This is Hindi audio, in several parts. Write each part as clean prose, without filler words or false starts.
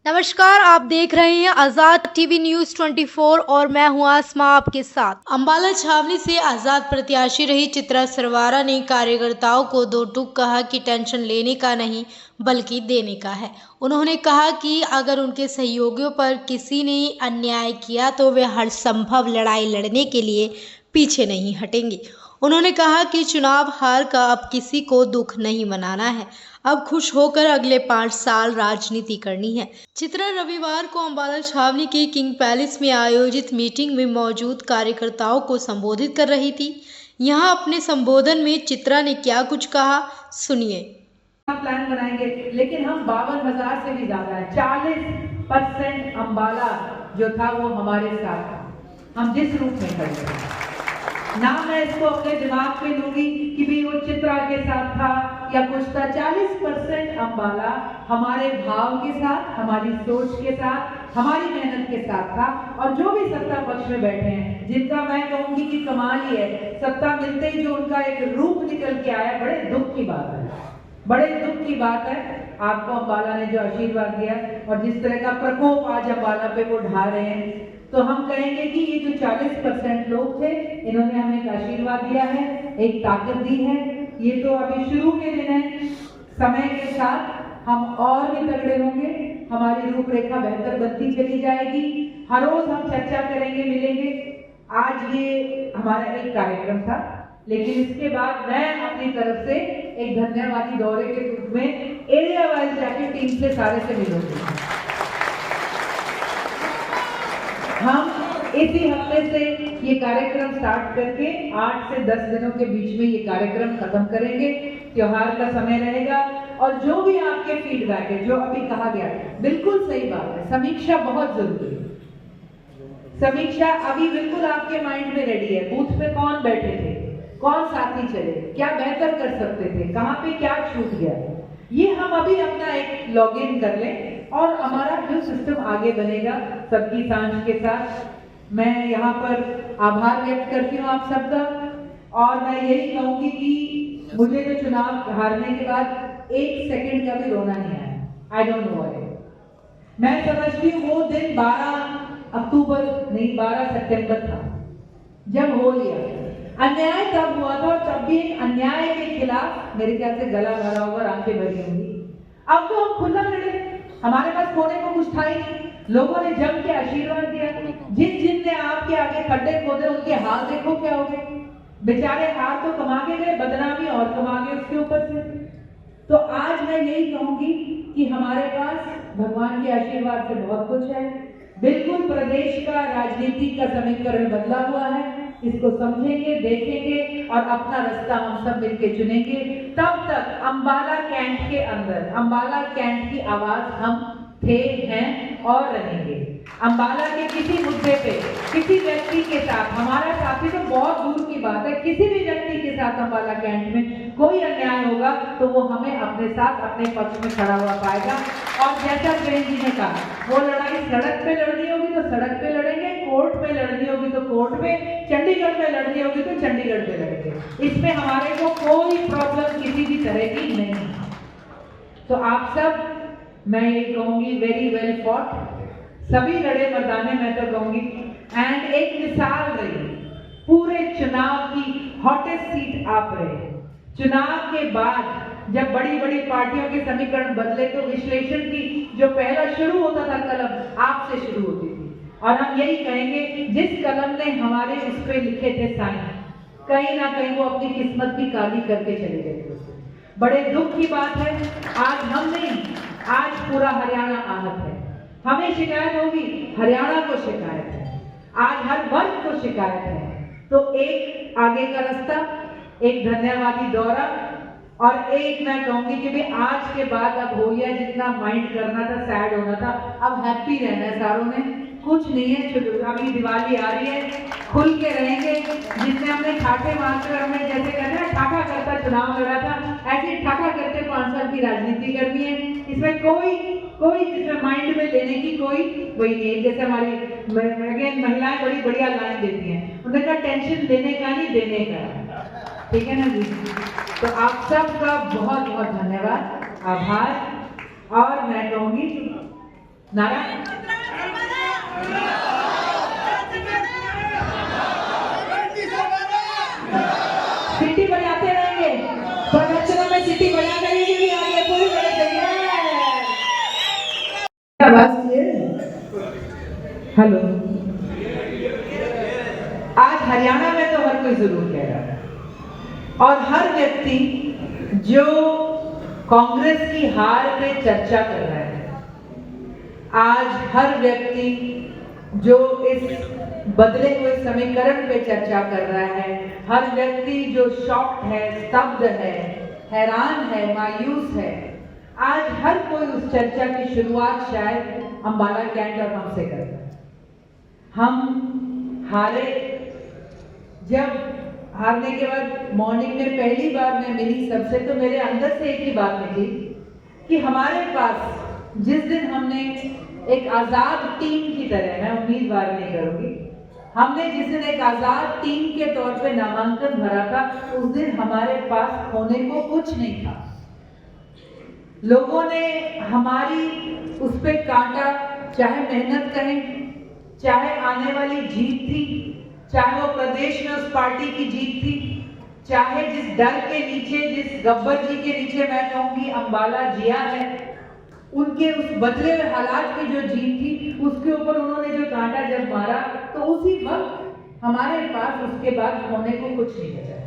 नमस्कार, आप देख रहे हैं आजाद टीवी न्यूज 24 और मैं हूं आसमा आपके साथ। अंबाला छावनी से आजाद प्रत्याशी रही चित्रा सरवारा ने कार्यकर्ताओं को दो टूक कहा कि टेंशन लेने का नहीं बल्कि देने का है। उन्होंने कहा कि अगर उनके सहयोगियों पर किसी ने अन्याय किया तो वे हर संभव लड़ाई लड़ने के लिए पीछे नहीं हटेंगे। उन्होंने कहा कि चुनाव हार का अब किसी को दुख नहीं मनाना है, अब खुश होकर अगले 5 साल राजनीति करनी है। चित्रा रविवार को अंबाला छावनी के किंग पैलेस में आयोजित मीटिंग में मौजूद कार्यकर्ताओं को संबोधित कर रही थी। यहां अपने संबोधन में चित्रा ने क्या कुछ कहा, सुनिए। प्लान बनाएंगे, लेकिन हम 52,000 से भी ज्यादा है। 40% अंबाला जो था वो हमारे साथ था। हम जिस रूप में खड़े थे ना, मैं इसको अपने दिमाग पे लूंगी कि भी वो चित्रा के साथ था या कुछ था। 40% अंबाला हमारे भाव के साथ, हमारी सोच के साथ, हमारी मेहनत के साथ था। और जो भी सत्ता पक्ष में बैठे हैं, जिनका मैं कहूंगी कि कमाल ही है, सत्ता मिलते ही जो उनका एक रूप निकल के आया, बड़े दुख की बात है, बड़े दुख की बात है। आपको अंबाला ने जो आशीर्वाद दिया और जिस तरह का प्रकोप आज अंबाला पे वो ढा रहे हैं, तो हम कहेंगे कि ये जो 40% लोग थे, इन्होंने हमें एक आशीर्वाद दिया है, एक ताकत दी है। ये तो अभी शुरू के दिन है, समय के साथ हम और भी तगड़े होंगे, हमारी रूपरेखा बेहतर बनती चली जाएगी। हर रोज हम चर्चा करेंगे, मिलेंगे। आज ये हमारा एक कार्यक्रम था, लेकिन इसके बाद मैं अपनी तरफ से एक धन्यवादी दौरे के रूप में एरिया वाइज जाके टीम से सारे से मिलूंगी। हम इसी हफ्ते से ये कार्यक्रम स्टार्ट करके 8 से 10 दिनों के बीच में ये कार्यक्रम खत्म करेंगे। त्योहार का समय रहेगा और जो भी आपके फीडबैक है, जो अभी कहा गया, बिल्कुल सही बात है, समीक्षा बहुत जरूरी है। समीक्षा अभी बिल्कुल आपके माइंड में रेडी है। बूथ पे कौन बैठे थे, कौन साथी चले, क्या बेहतर कर सकते थे, कहाँ पे क्या छूट गया, ये हम अभी अपना एक लॉगिन कर लें और हमारा जो सिस्टम आगे बनेगा सबकी सांझ के साथ। मैं यहाँ पर आभार व्यक्त करती हूँ आप सबका, और मैं यही कहूंगी कि मुझे तो चुनाव हारने के बाद 1 सेकंड का भी रोना नहीं आया। I don't know why. मैं समझती हूँ वो दिन 12 अक्टूबर नहीं, 12 सितंबर था जब हो लिया। अन्याय तब हुआ था और तब भी एक अन्याय के खिलाफ मेरे ख्याल से गला भरा होगा, आंखें भरी होंगी। अब तो हम खुला लड़े, हमारे पास खोने को कुछ था ही नहीं। लोगों ने जम के आशीर्वाद दिया। जिन जिन ने आपके आगे खड्डे खोदे, उनके हाल देखो क्या हो गए। बेचारे हार तो कमा के गए, बदनामी और कमा गए उसके ऊपर से। तो आज मैं यही कहूंगी कि हमारे पास भगवान के आशीर्वाद से बहुत कुछ है। बिल्कुल प्रदेश का राजनीति का समीकरण बदला हुआ है। इसको समझेंगे, देखेंगे और अपना रास्ता हम सब मिलकर चुनेंगे। तब तक अंबाला कैंट के अंदर, अंबाला कैंट की आवाज हम थे, हैं और रहेंगे। अंबाला के किसी मुद्दे पे, किसी व्यक्ति के साथ, हमारा साथी तो बहुत दूर की बात है, किसी भी व्यक्ति के साथ अंबाला कैंट में कोई अन्याय होगा तो वो हमें अपने साथ, अपने पक्ष में खड़ा हुआ पाएगा। और जैसा प्रेम जी ने कहा, वो लड़ाई सड़क पे लड़नी होगी तो सड़क पे लड़ेंगे, कोर्ट पे लड़नी होगी तो कोर्ट पे, चंडीगढ़ में लड़नी होगी तो चंडीगढ़ पे लड़ेंगे। इसमें हमारे को कोई प्रॉब्लम किसी भी तरह की नहीं। तो आप सब, मैं ये कहूंगी, वेरी वेल फॉट, सभी लड़े मर्दाने, मैं तो कहूंगी। एंड एक मिसाल रही, पूरे चुनाव की हॉटेस्ट सीट आप रहे। चुनाव के बाद जब बड़ी बड़ी पार्टियों के समीकरण बदले तो विश्लेषण की जो पहला शुरू होता था कलम, आपसे शुरू होती थी। और हम यही कहेंगे, जिस कलम ने हमारे उस पे लिखे थे साइन, कहीं ना कहीं वो अपनी किस्मत की काली करके चले गए थे। बड़े दुख की बात है, आज हम नहीं, आज पूरा हरियाणा आहत है। हमें शिकायत होगी, हरियाणा को शिकायत है, आज हर वर्ग को शिकायत है। तो एक आगे का रास्ता, एक धन्यवादी दौरा, और एक मैं कहूंगी कि भी आज के बाद अब हो गया, जितना माइंड करना था, सैड होना था, अब हैप्पी रहना है सारों ने। कुछ नहीं है, अभी दिवाली आ रही है, खुल के रहेंगे। जिसने हमने ठाके मारकर, हमने जैसे कहते हैं ठाका करता चुनाव लड़ा था, ऐसे ठाका करते 5 साल की राजनीति करनी है। इसमें कोई इसमें माइंड में लेने की कोई वही नहीं है। जैसे हमारी महिलाएं बड़ी बढ़िया लाइन देती हैं, उन्होंने कहा टेंशन लेने का नहीं, देने का। ठीक है ना जी? तो आप सबका बहुत बहुत धन्यवाद, आभार। और मैं कहूंगी नारा सिटी बजाते रहेंगे, प्रदर्शनों में सिटी बजा करेंगे भी आगे पूरी आवाज हेलो। आज हरियाणा में तो हर कोई जरूर कह रहा है और हर व्यक्ति जो कांग्रेस की हार पे चर्चा कर रहा है, आज हर व्यक्ति जो इस बदले हुए समीकरण पे चर्चा कर रहा है, हर व्यक्ति जो शॉक्ड है, स्तब्ध है, हैरान है, मायूस है, आज हर कोई उस चर्चा की शुरुआत शायद अंबाला कैंट और हमसे करता है। हम हारे, जब हारने के बाद मॉर्निंग में पहली बार मैं मिली सबसे, तो मेरे अंदर से एक ही बात निकली कि हमारे पास जिस दिन हमने एक आजाद टीम की तरह, मैं उम्मीदवार नहीं करूंगी, हमने जिस दिन एक आजाद टीम के तौर पे नामांकन भरा था, उस दिन हमारे पास खोने को कुछ नहीं था। लोगों ने हमारी उस पे काटा, चाहे मेहनत कहें, चाहे आने वाली जीत थी, चाहे वो प्रदेश में उस पार्टी की जीत थी, चाहे जिस डर के नीचे, जिस गब्बर जी के नीचे मैं कहूंगी अंबाला जिया है, उनके उस बदले हुए हालात की जो जीत थी, उसके ऊपर उन्होंने जो कांटा जब मारा, तो उसी वक्त हमारे पास उसके बाद होने को कुछ नहीं बचा।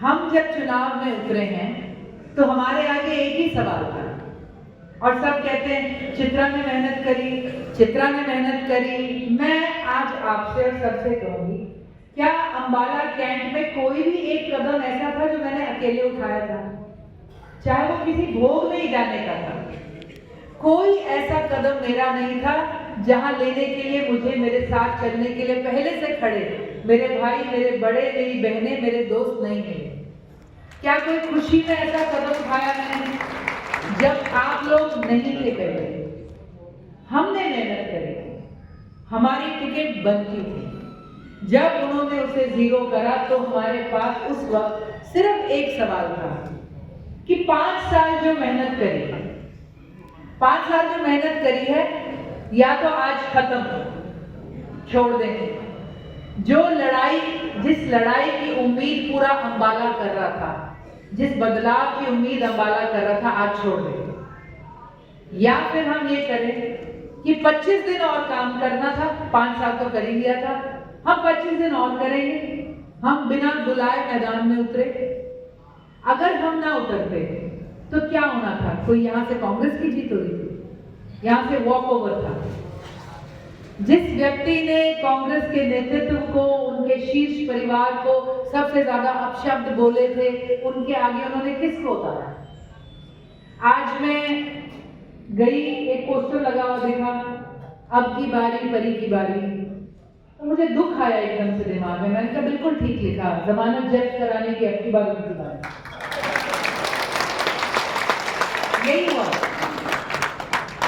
हम जब चुनाव में उतरे हैं तो हमारे आगे एक ही सवाल था और सब कहते हैं चित्रा ने मेहनत करी, चित्रा ने मेहनत करी। मैं आज आपसे और सबसे कहूंगी, क्या अंबाला कैंट में कोई भी एक कदम ऐसा था जो मैंने अकेले उठाया था? चाहे वो किसी भोग में ही जाने का था, कोई ऐसा कदम मेरा नहीं था जहां लेने के लिए मुझे, मेरे साथ चलने के लिए पहले से खड़े मेरे भाई, मेरे बड़े, मेरी बहनें, मेरे दोस्त नहीं मिले। क्या कोई खुशी में ऐसा कदम उठाया मैंने जब आप लोग नहीं थे? पहले हमने मेहनत करी, हमारी टिकट बनती थी। जब उन्होंने उसे जीरो करा तो हमारे पास उस वक्त सिर्फ एक सवाल था कि 5 साल जो मेहनत करी, 5 साल जो मेहनत करी है, या तो आज खत्म छोड़ देंगे। जो लड़ाई, जिस लड़ाई की उम्मीद पूरा अंबाला कर रहा था, जिस बदलाव की उम्मीद अंबाला कर रहा था, आज छोड़ देंगे। या फिर हम ये करें कि 25 दिन और काम करना था, 5 साल तो कर ही लिया था, हम 25 दिन और करेंगे। हम बिना बुलाए मैदान में उतरे। अगर हम ना उतरते तो क्या होना था? कोई यहाँ से कांग्रेस की जीत हो रही थी, यहाँ से वॉक ओवर था। जिस व्यक्ति ने कांग्रेस के नेतृत्व को, उनके शीर्ष परिवार को सबसे ज्यादा अपशब्द बोले थे, उनके आगे उन्होंने किसको उतारा? आज मैं गई, एक पोस्टर लगा हुआ देखा, अब की बारी परी की बारी, तो मुझे दुख आया एकदम से दिमाग में। मैंने कहा बिल्कुल ठीक लिखा, जमानत जब्त कराने की अब की बार उनकी बारी। यही हुआ।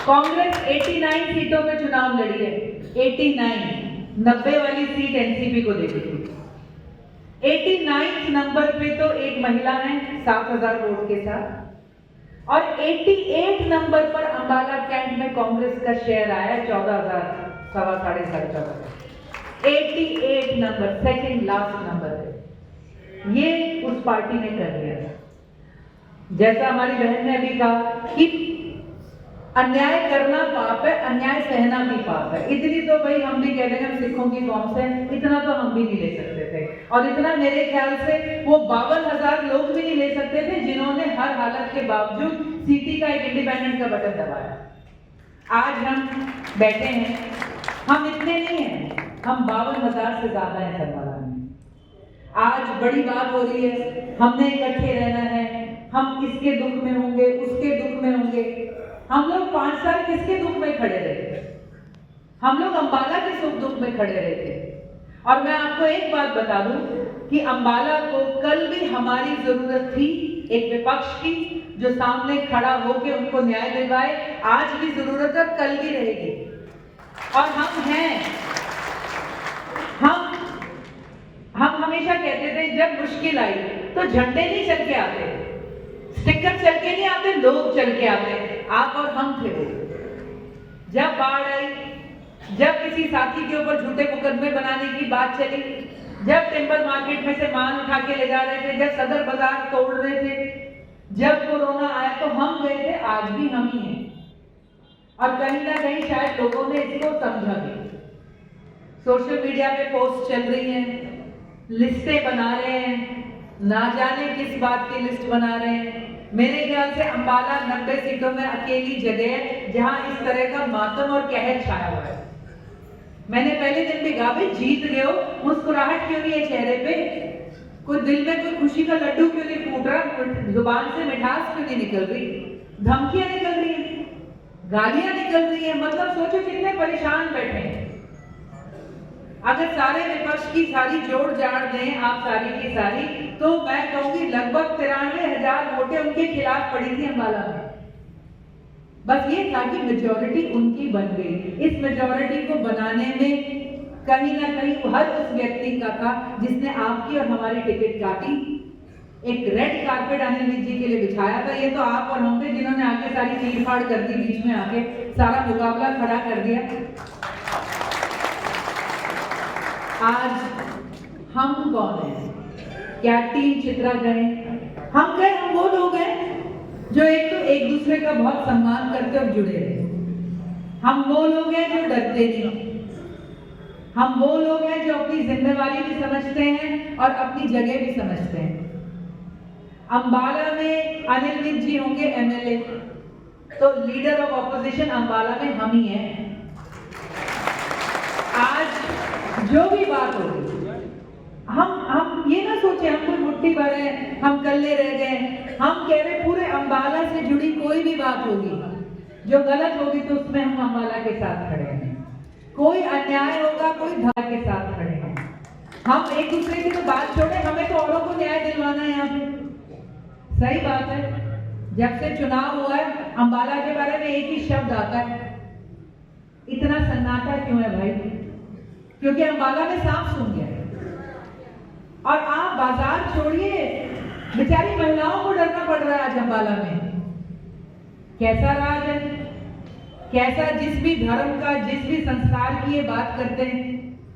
कांग्रेस 89 सीटों में चुनाव लड़ी है, 89, 90 वाली सीट एनसीपी को देती थी। 89 नंबर पे तो एक महिला है 7,000 वोट के साथ, और 88 नंबर पर अंबाला कैंट में कांग्रेस का शेयर आया 14,000, 14,500। 88 नंबर, सेकंड लास्ट नंबर है। ये उस पार्टी ने कर दिया था। जैसा हमारी बहन ने अभी कहा कि अन्याय करना पाप है, अन्याय सहना भी पाप है। इतनी तो भाई हम भी कह देंगे, हम सिखों की कौम से, इतना तो हम भी नहीं ले सकते थे। और इतना मेरे ख्याल से वो 52,000 लोग भी नहीं ले सकते थे जिन्होंने हर हालत के बावजूद सीटी का एक इंडिपेंडेंट का बटन दबाया। आज हम बैठे हैं, हम इतने नहीं हैं, हम 52,000 से ज्यादा हैं सरवाला में। आज बड़ी बात हो रही है, हमने इकट्ठे रहना है, हम इसके दुख में होंगे, उसके दुख में होंगे। हम लोग 5 साल किसके दुख में खड़े रहे? हम लोग अंबाला के सुख दुख में खड़े रहे थे। और मैं आपको एक बात बता दूं कि अंबाला को कल भी हमारी जरूरत थी, एक विपक्ष की जो सामने खड़ा होकर उनको न्याय दिलवाए। आज भी जरूरत है, कल भी रहेगी। और हम हैं, हम हमेशा कहते थे जब मुश्किल आई तो झंडे नहीं चल के आते, स्टिकर चल के नहीं आते, लोग चल के आते। आप और हम थे वो। जब बाढ़ आई, जब किसी साथी के ऊपर झूठे मुकदमे बनाने की बात चली, जब टिम्बर मार्केट में से माल उठा के ले जा रहे थे, जब सदर बाजार तोड़ रहे थे, जब कोरोना आया तो हम गए थे, आज भी हम ही हैं। और कहीं ना कहीं शायद लोगों ने इसको समझा भी। सोशल मीडिया पे पोस्ट चल रही हैं, लिस्टें बना रहे हैं, ना जाने किस बात की लिस्ट बना रहे हैं। मेरे ख्याल से अंबाला 90 सीटों में अकेली जगह है जहां इस तरह का मातम और कहर छाया हुआ है। मैंने पहले दिन भी कहा, भाई जीत गए हो, मुस्कुराहट क्यों नहीं है चेहरे पे? कोई दिल में कोई खुशी का लड्डू क्यों नहीं फूट रहा? जुबान से मिठास क्यों नहीं निकल रही? धमकियां निकल रही हैं, गालियां निकल रही हैं। मतलब सोचो कितने परेशान बैठे हैं। अगर सारे विपक्ष की सारी जोड़ जाड़ दें आप सारी की सारी, तो मैं कहूंगी लगभग 93,000 वोटें उनके खिलाफ पड़ी थी अंबाला में। बस ये था कि मेजॉरिटी उनकी बन गई। इस मेजॉरिटी को बनाने में कहीं ना कहीं हर उस व्यक्ति का था जिसने आपकी और हमारी टिकट काटी। एक रेड कारपेट अनिल विज जी के लिए बिछाया था। ये तो आप और हम थे जिन्होंने आके सारी चीर फाड़ कर दी, बीच में आके सारा मुकाबला खड़ा कर दिया। आज हम कौन हैं? क्या टीम चित्रा गए? हम गए, हम वो लोग हैं जो एक दूसरे का बहुत सम्मान करते और जुड़े रहे। हम वो लोग हैं जो डरते नहीं। हम वो लोग हैं जो अपनी जिम्मेवारी भी समझते हैं और अपनी जगह भी समझते हैं। अंबाला में अनिल विज जी होंगे एमएलए, तो लीडर ऑफ ऑपोजिशन अंबाला में हम ही हैं। आज जो भी बात होगी, हम ये ना सोचे हम कोई मुट्ठी भर है, हम कल्ले रह गए। हम कह रहे पूरे अंबाला से जुड़ी कोई भी बात होगी जो गलत होगी तो उसमें हम अंबाला के साथ खड़े हैं। कोई अन्याय होगा, कोई धर्म के साथ खड़े हैं। हम एक दूसरे की तो बात छोड़े, हमें तो औरों को न्याय दिलवाना है यहाँ पे। सही बात है, जब से चुनाव हुआ है अंबाला के बारे में एक ही शब्द आता है, इतना सन्नाटा क्यों है भाई? क्योंकि अंबाला में सांप सूंघ गया। और आप बाजार छोड़िए, बेचारी महिलाओं को डरना पड़ रहा है आज अंबाला में। कैसा राज है, कैसा जिस भी धर्म का, जिस भी संस्कार की ये बात करते हैं।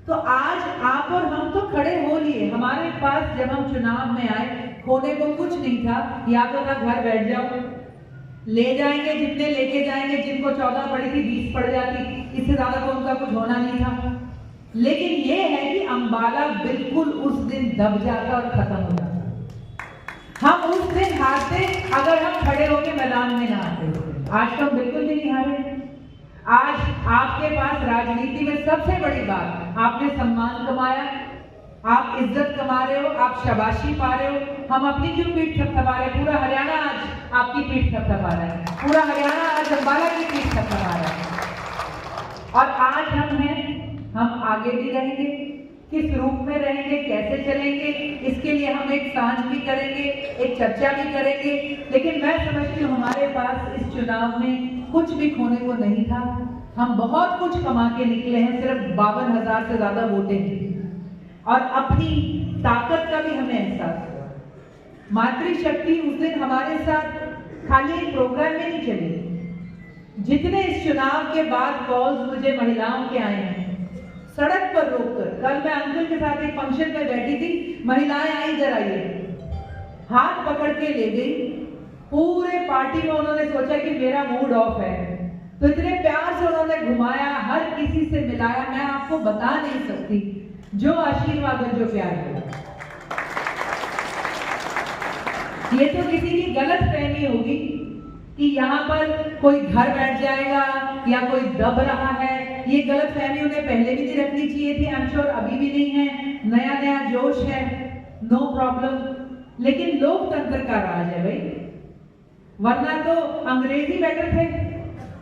तो आज आप और हम तो खड़े हो लिए। हमारे पास जब हम चुनाव में आए खोने को कुछ नहीं था, या तो था घर बैठ जाओ, ले जाएंगे जितने लेके जाएंगे, जिनको 14 पड़ी थी 20 पड़ जाती, इससे ज्यादा तो उनका कुछ होना नहीं था। लेकिन ये है कि अंबाला बिल्कुल उस दिन दब जाता और खत्म हो जाता। हम उस दिन हारते अगर हम खड़े होकर मैदान में ना आते। आज तो हम बिल्कुल भी नहीं हारे। आज आपके पास राजनीति में सबसे बड़ी बात, आपने सम्मान कमाया, आप इज्जत कमा रहे हो, आप शाबाशी पा रहे हो। हम अपनी क्यों पीठ थपथपा रहे? पूरा हरियाणा आज आपकी पीठ थपथपा रहा है, पूरा हरियाणा आज अंबाला की पीठ थपथपा रहा है। और आज हम हैं, हम आगे भी रहेंगे। किस रूप में रहेंगे, कैसे चलेंगे, इसके लिए हम एक सांझ भी करेंगे, एक चर्चा भी करेंगे। लेकिन मैं समझती हूँ हमारे पास इस चुनाव में कुछ भी खोने को नहीं था। हम बहुत कुछ कमा के निकले हैं, सिर्फ 52,000 से ज्यादा वोटें की। और अपनी ताकत का भी हमें एहसास हुआ। मातृशक्ति उस दिन हमारे साथ खाली एक प्रोग्राम में नहीं चली। जितने इस चुनाव के बाद कॉल्स मुझे महिलाओं के आए हैं, सड़क पर रोककर, कल मैं अंकल के साथ एक फंक्शन में बैठी थी, महिलाएं आई, इधर आइए, हाथ पकड़ के ले गई। पूरे पार्टी में उन्होंने सोचा कि मेरा मूड ऑफ है, तो इतने प्यार से उन्होंने घुमाया, हर किसी से मिलाया। मैं आपको बता नहीं सकती जो आशीर्वाद और जो प्यार है। ये तो किसी की गलत फहमी होगी कि यहाँ पर कोई घर बैठ जाएगा या कोई दब रहा है। ये गलत फहमी उन्हें पहले भी नहीं रखनी चाहिए थी। आई एम श्योर अभी भी नहीं है, नया नया जोश है, नो प्रॉब्लम। लेकिन लोकतंत्र का राज है भाई, वरना तो अंग्रेज ही बेटर थे।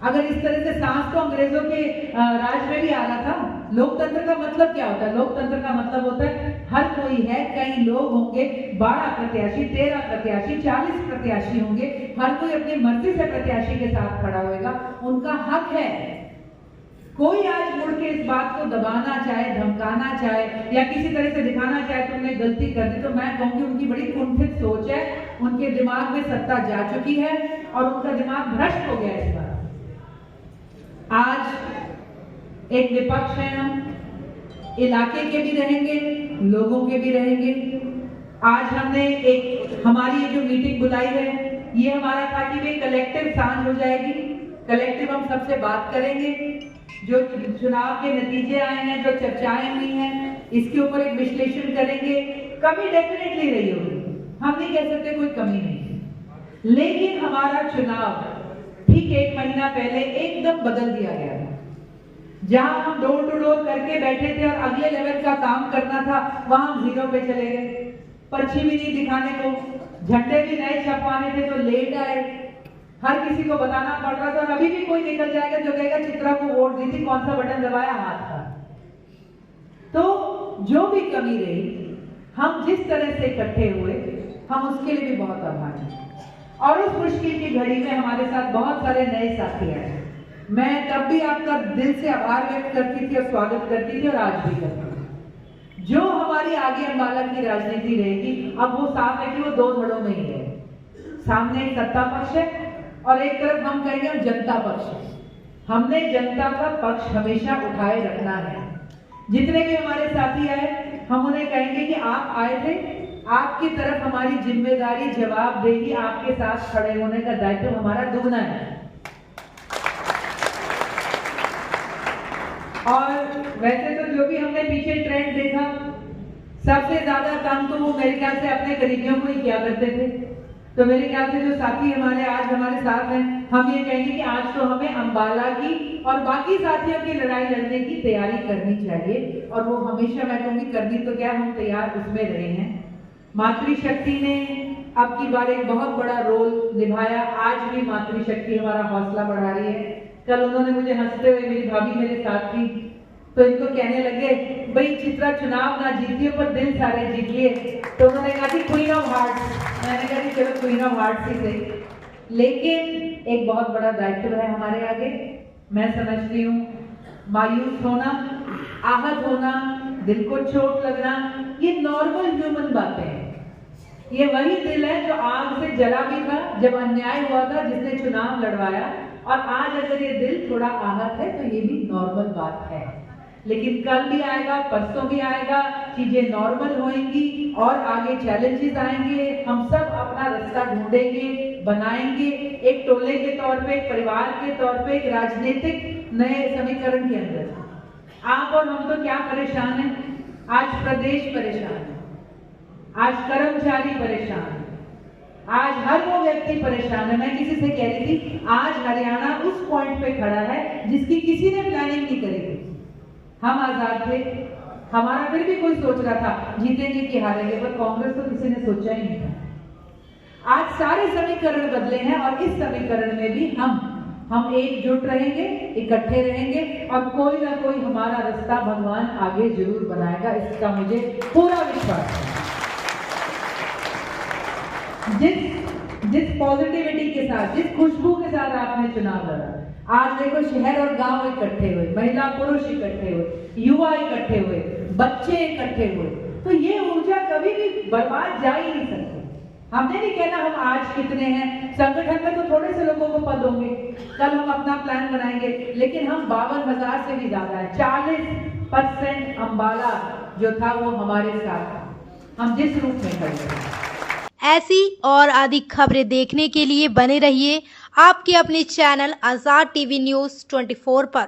अगर इस तरह से सांस तो अंग्रेजों के राज में भी आ रहा था। लोकतंत्र का मतलब क्या होता है? लोकतंत्र का मतलब होता है हर कोई है, कई लोग होंगे, 12 प्रत्याशी, 13 प्रत्याशी, 40 प्रत्याशी होंगे, हर कोई अपनी मर्जी से प्रत्याशी के साथ खड़ा होएगा, उनका हक है। कोई आज मुड़ के इस बात को दबाना चाहे, धमकाना चाहे या किसी तरह से दिखाना चाहे तुमने गलती कर दी, तो मैं कहूंगी उनकी बड़ी कुंठित सोच है। उनके दिमाग में सत्ता जा चुकी है और उनका दिमाग भ्रष्ट हो गया इस बार। आज एक विपक्ष है, हम इलाके के भी रहेंगे, लोगों के भी रहेंगे। आज हमने एक हमारी ये जो मीटिंग बुलाई है, ये हमारा था कि वे कलेक्टिव सांझ हो जाएगी, कलेक्टिव हम सबसे बात करेंगे, जो चुनाव के नतीजे आए हैं, जो चर्चाएं हुई हैं, इसके ऊपर एक विश्लेषण करेंगे। कमी डेफिनेटली रही होगी, हम नहीं कह सकते कोई कमी नहीं है, लेकिन हमारा चुनाव ठीक 1 महीना पहले एकदम बदल दिया गया था। जहां हम डोर टू डोर करके बैठे थे और अगले लेवल का काम करना था, वहां हम 0 पे चले गए। पर्ची भी नहीं दिखाने को, झंडे भी नए छपवाने थे तो लेट आए, हर किसी को बताना पड़ रहा था। और अभी भी कोई निकल जाएगा जो कहेगा चित्रा को वोट दी थी, कौन सा बटन दबाया, हाथ था। तो जो भी कमी रही, हम जिस तरह से इकट्ठे हुए, हम उसके लिए भी बहुत आभारी हैं। और उस मुश्किल की घड़ी में हमारे साथ बहुत सारे नए साथी आए। मैं तब भी आपका दिल से आभार व्यक्त करती थी और स्वागत करती थी, और आज भी करती हूँ। जो हमारी आगे अम्बाला की राजनीति रहेगी, अब वो साफ है कि वो 2 धड़ों में ही है। सामने एक सत्ता पक्ष है और एक तरफ हम कहेंगे हम जनता पक्ष है। हमने जनता का पक्ष हमेशा उठाए रखना है। जितने भी हमारे साथी आए, हम उन्हें कहेंगे कि आप आए थे, आपकी तरफ हमारी जिम्मेदारी, जवाबदेही, आपके साथ खड़े होने का दायित्व हमारा दुगना है। और वैसे तो जो भी हमने पीछे ट्रेंड देखा, सबसे ज्यादा काम तो वो मेरे ख्याल से अपने करीबियों को ही किया करते थे। तो मेरे ख्याल से जो साथी हमारे आज हमारे साथ हैं, हम ये कहेंगे कि आज तो हमें अम्बाला की और बाकी साथियों की लड़ाई लड़ने की तैयारी करनी चाहिए। और वो हमेशा, मैं कहूँगी करनी तो क्या, हम तैयार उसमें रहे हैं। मातृशक्ति ने अब की बार एक बहुत बड़ा रोल निभाया। आज भी मातृशक्ति हमारा हौसला बढ़ा रही है। कल उन्होंने मुझे हंसते हुए, मेरी भाभी मेरे साथ थी, तो इनको कहने लगे, भाई चित्रा चुनाव ना जीतिए पर दिल सारे जीत लिए। तो उन्होंने कहा कि क्वीन ऑफ हार्ट्स। मैंने कहा कि चलो क्वीन ऑफ हार्ट्स ही सही, लेकिन एक बहुत बड़ा दायित्व है हमारे आगे। मैं समझती हूँ मायूस होना, आहत होना, दिल को चोट लगना, ये नॉर्मल ह्यूमन बातें हैं। ये वही दिल है जो आग से जला भी था जब अन्याय हुआ था, जिसने चुनाव लड़वाया। और आज अगर ये दिल थोड़ा आहत है तो ये भी नॉर्मल बात है। लेकिन कल भी आएगा, परसों भी आएगा, चीजें नॉर्मल होंगी और आगे चैलेंजेस आएंगे। हम सब अपना रास्ता ढूंढेंगे, बनाएंगे, एक टोले के तौर पे, एक परिवार के तौर पे, एक राजनीतिक नए समीकरण के अंदर। आप और हम तो क्या परेशान हैं, आज प्रदेश परेशान है, आज कर्मचारी परेशान है, आज हर वो व्यक्ति परेशान है। मैं किसी से कह रही थी, आज हरियाणा उस पॉइंट पे खड़ा है जिसकी किसी ने प्लानिंग नहीं करी थी। हम आजाद थे, हमारा फिर भी कोई सोच रहा था जीतेंगे कि हारेंगे, पर कांग्रेस तो किसी ने सोचा ही नहीं था। आज सारे समीकरण बदले हैं और इस समीकरण में भी हम एकजुट रहेंगे, इकट्ठे रहेंगे और कोई ना कोई हमारा रास्ता भगवान आगे जरूर बनाएगा, इसका मुझे पूरा विश्वास है। जिस पॉजिटिविटी के साथ, जिस खुशबू के साथ आपने चुनाव लड़ा, आज देखो शहर और गांव इकट्ठे हुए, महिला पुरुष इकट्ठे हुए, युवा इकट्ठे हुए, बच्चे इकट्ठे हुए, तो ये ऊर्जा कभी भी बर्बाद जा ही नहीं सकती। हमने नहीं कहना हम आज कितने हैं, संगठन में तो थोड़े से लोगों को पद होंगे, कल हम अपना प्लान बनाएंगे, लेकिन हम 52,000 से भी ज्यादा है। 40% अम्बाला जो था वो हमारे साथ था, हम जिस रूप में खड़े हैं। ऐसी और अधिक खबरें देखने के लिए बने रहिए आपके अपने चैनल आजाद टीवी न्यूज़ 24 पर।